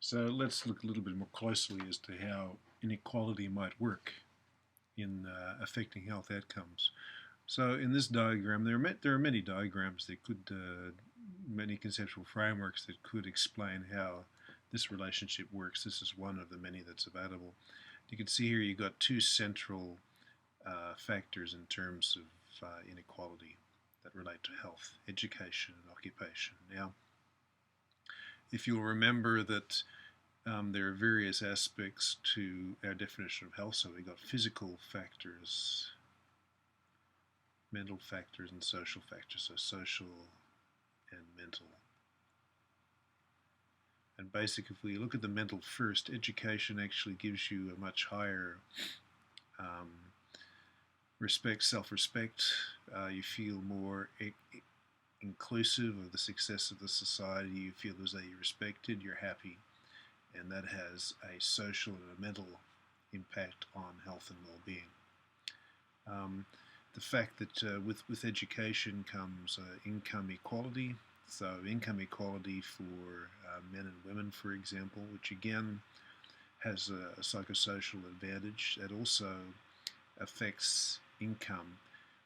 So let's look a little bit more closely as to how inequality might work in affecting health outcomes. So in this diagram, there are many diagrams that could, many conceptual frameworks that could explain how this relationship works. This is one of the many that's available. You can see here you've got two central factors in terms of inequality that relate to health: education and occupation. Now, if you'll remember that there are various aspects to our definition of health. So we've got physical factors, mental factors, and social factors. So social and mental. And basically, if we look at the mental first, education actually gives you a much higher self-respect. You feel more inclusive of the success of the society. You feel as though you're respected, you're happy. And that has a social and a mental impact on health and well-being. The fact that with education comes income equality, so income equality for men and women, for example, which again has a psychosocial advantage. That also affects income,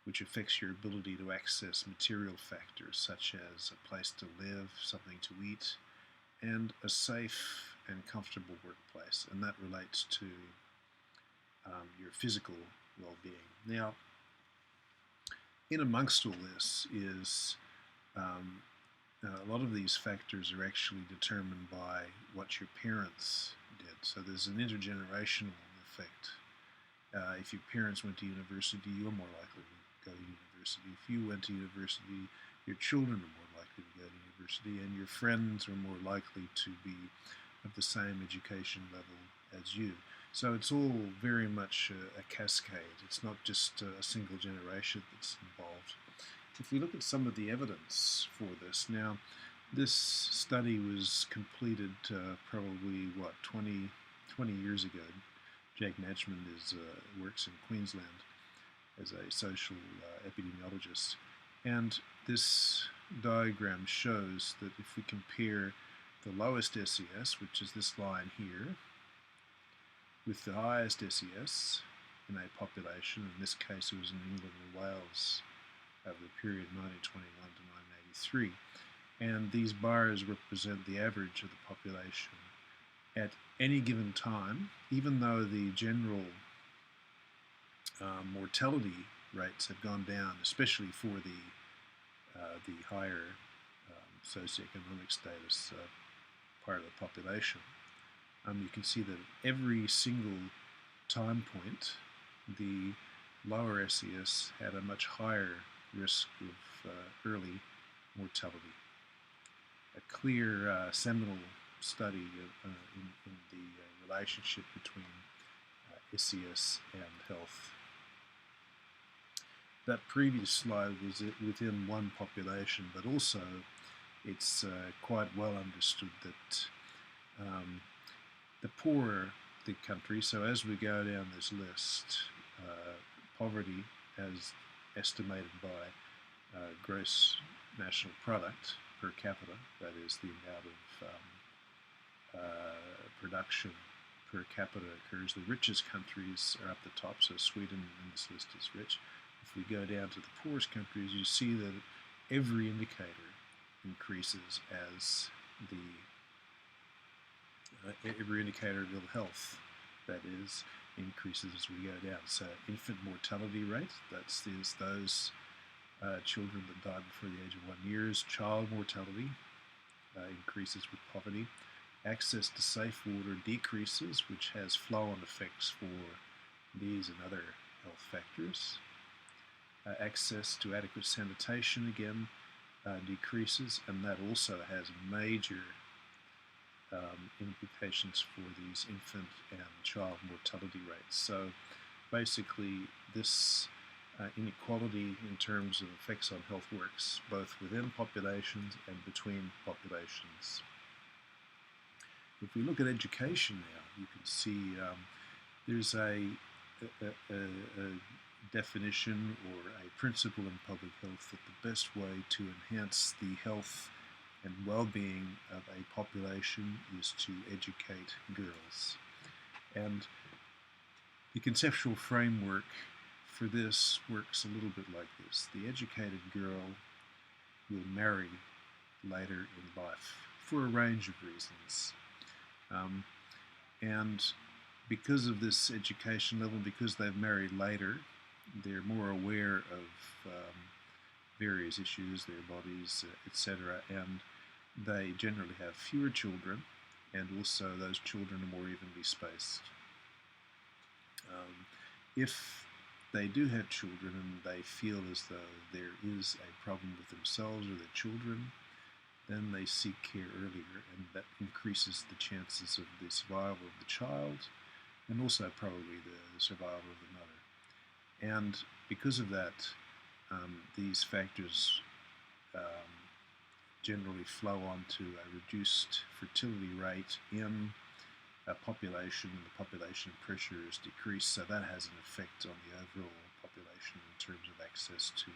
which affects your ability to access material factors such as a place to live, something to eat, and a safe and comfortable workplace, and that relates to your physical well-being. Now, in amongst all this is a lot of these factors are actually determined by what your parents did. So there's an intergenerational effect. If your parents went to university, you're more likely to go to university. If you went to university, your children are more likely to go to university, and your friends are more likely to be of the same education level as you. So it's all very much a cascade. It's not just a single generation that's involved. If we look at some of the evidence for this, now this study was completed probably, 20 years ago. Jake Natchman works in Queensland as a social epidemiologist. And this diagram shows that if we compare the lowest SES, which is this line here, with the highest SES in a population, in this case it was in England and Wales over the period 1921 to 1983, and these bars represent the average of the population at any given time, even though the general mortality rates have gone down, especially for the higher socioeconomic status part of the population. You can see that at every single time point, the lower SES had a much higher risk of early mortality. A clear seminal study in the relationship between SES and health. That previous slide was within one population, but also it's quite well understood that the poorer the country, so as we go down this list, poverty as estimated by gross national product per capita, that is the amount of production per capita occurs. The richest countries are up the top, so Sweden in this list is rich. If we go down to the poorest countries, you see that every indicator increases as every indicator of ill health, that is, increases as we go down. So infant mortality rate, that's those children that died before the age of 1 year. Child mortality increases with poverty. Access to safe water decreases, which has flow-on effects for these and other health factors. Access to adequate sanitation, again, decreases, and that also has major implications for these infant and child mortality rates. So basically this inequality in terms of effects on health works both within populations and between populations. If we look at education now, you can see there's a definition or a principle in public health that the best way to enhance the health and well-being of a population is to educate girls. And the conceptual framework for this works a little bit like this. The educated girl will marry later in life for a range of reasons. And because of this education level, because they've married later, they're more aware of various issues, their bodies, etc., and they generally have fewer children, and also those children are more evenly spaced. If they do have children and they feel as though there is a problem with themselves or their children, then they seek care earlier, and that increases the chances of the survival of the child and also probably the survival of the mother. And because of that, these factors generally flow on to a reduced fertility rate in a population, and the population pressure is decreased, so that has an effect on the overall population in terms of access to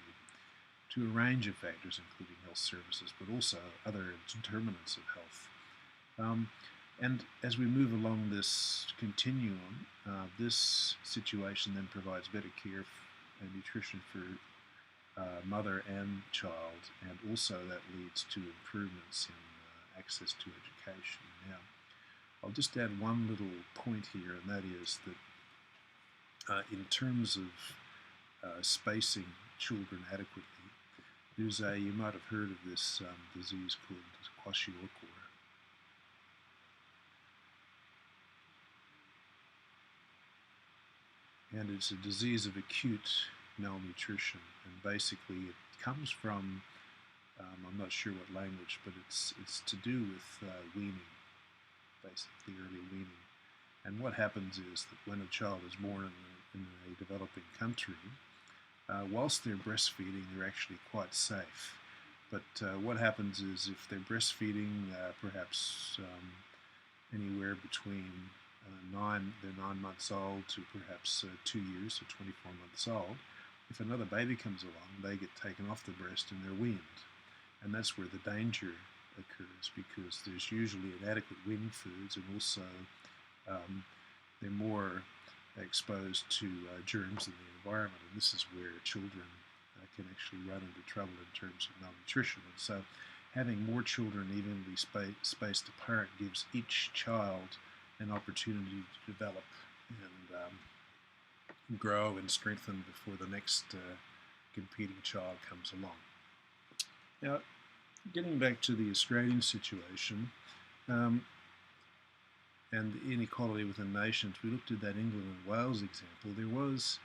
a range of factors, including health services, but also other determinants of health. And as we move along this continuum, this situation then provides better care and nutrition for mother and child, and also that leads to improvements in access to education. Now, I'll just add one little point here, and that is that in terms of spacing children adequately, you might have heard of this disease called kwashiorkor. And it's a disease of acute malnutrition, and basically it comes from, I'm not sure what language, but it's to do with weaning, basically early weaning. And what happens is that when a child is born in a developing country, whilst they're breastfeeding, they're actually quite safe. But what happens is if they're breastfeeding perhaps anywhere between they're 9 months old to perhaps 2 years, so 24 months old, if another baby comes along, they get taken off the breast and they're weaned. And that's where the danger occurs, because there's usually inadequate weaned foods, and also they're more exposed to germs in the environment, and this is where children can actually run into trouble in terms of malnutrition. And so having more children evenly spaced apart gives each child an opportunity to develop and grow and strengthen before the next competing child comes along. Now, getting back to the Australian situation and the inequality within nations, we looked at that England and Wales example. There was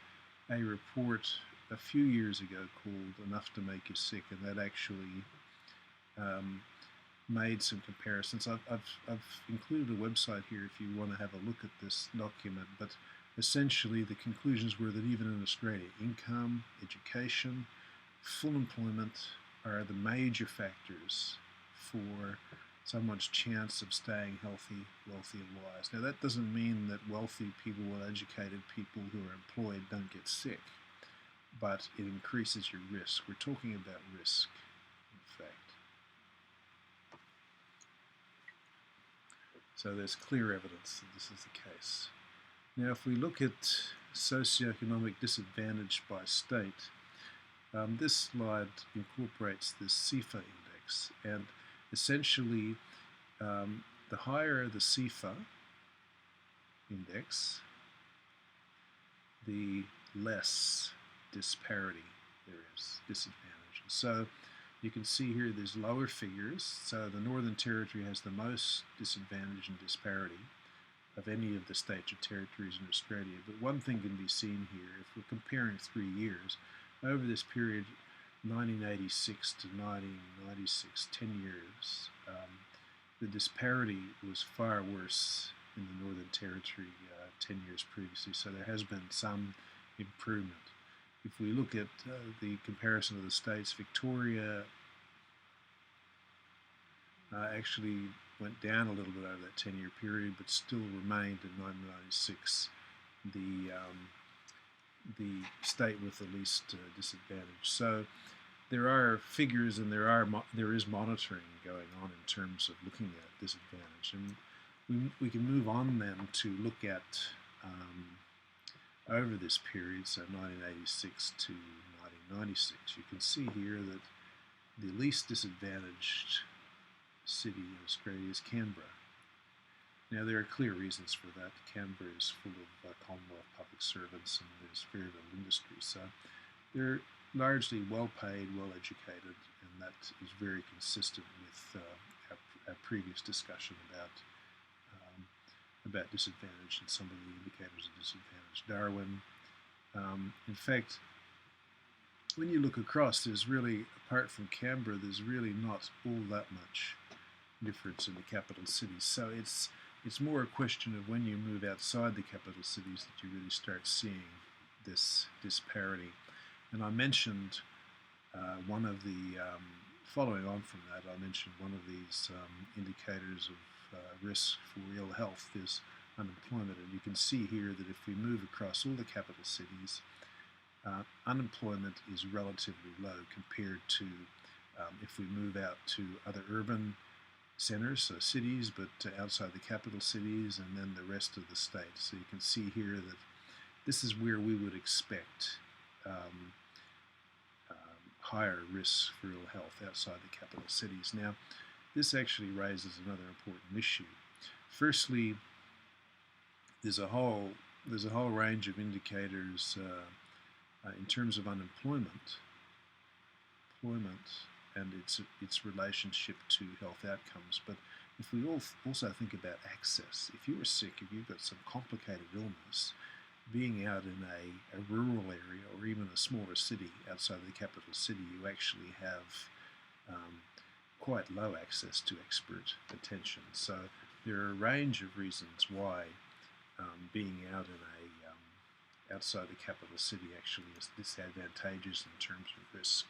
a report a few years ago called Enough to Make You Sick, and that actually made some comparisons. I've included a website here if you want to have a look at this document, but essentially the conclusions were that even in Australia, income, education, full employment are the major factors for someone's chance of staying healthy, wealthy, and wise. Now, that doesn't mean that wealthy people, well-educated people who are employed don't get sick, but it increases your risk. We're talking about risk, in fact. So there's clear evidence that this is the case. Now, if we look at socioeconomic disadvantage by state, this slide incorporates the CIFA index, and essentially the higher the CIFA index, the less disparity there is, disadvantage. So you can see here there's lower figures, so the Northern Territory has the most disadvantage and disparity of any of the states or territories in Australia. But one thing can be seen here, if we're comparing 3 years, over this period, 1986 to 1996, 10 years, the disparity was far worse in the Northern Territory 10 years previously, so there has been some improvement. If we look at the comparison of the states, Victoria actually went down a little bit over that 10-year period, but still remained in 1996 the state with the least disadvantage. So there are figures and there is monitoring going on in terms of looking at disadvantage, and we can move on then to look at over this period, so 1986 to 1996. You can see here that the least disadvantaged city in Australia is Canberra. Now, there are clear reasons for that. Canberra is full of Commonwealth public servants and there's very little industry. So they're largely well paid, well educated, and that is very consistent with our previous discussion about disadvantage and some of the indicators of disadvantage. Darwin. In fact, when you look across, there's really, apart from Canberra, there's really not all that much difference in the capital cities. So it's more a question of when you move outside the capital cities that you really start seeing this disparity. And I mentioned one of the, following on from that, I mentioned one of these indicators of risk for ill health is unemployment. And you can see here that if we move across all the capital cities, unemployment is relatively low compared to if we move out to other urban centres, so cities, but outside the capital cities and then the rest of the state. So you can see here that this is where we would expect higher risks for ill health outside the capital cities. Now, this actually raises another important issue. Firstly, there's a whole range of indicators in terms of employment and its relationship to health outcomes. But if we also think about access, if you're sick, if you've got some complicated illness, being out in a rural area or even a smaller city outside of the capital city, you actually have quite low access to expert attention. So there are a range of reasons why being out in outside the capital city actually is disadvantageous in terms of risk.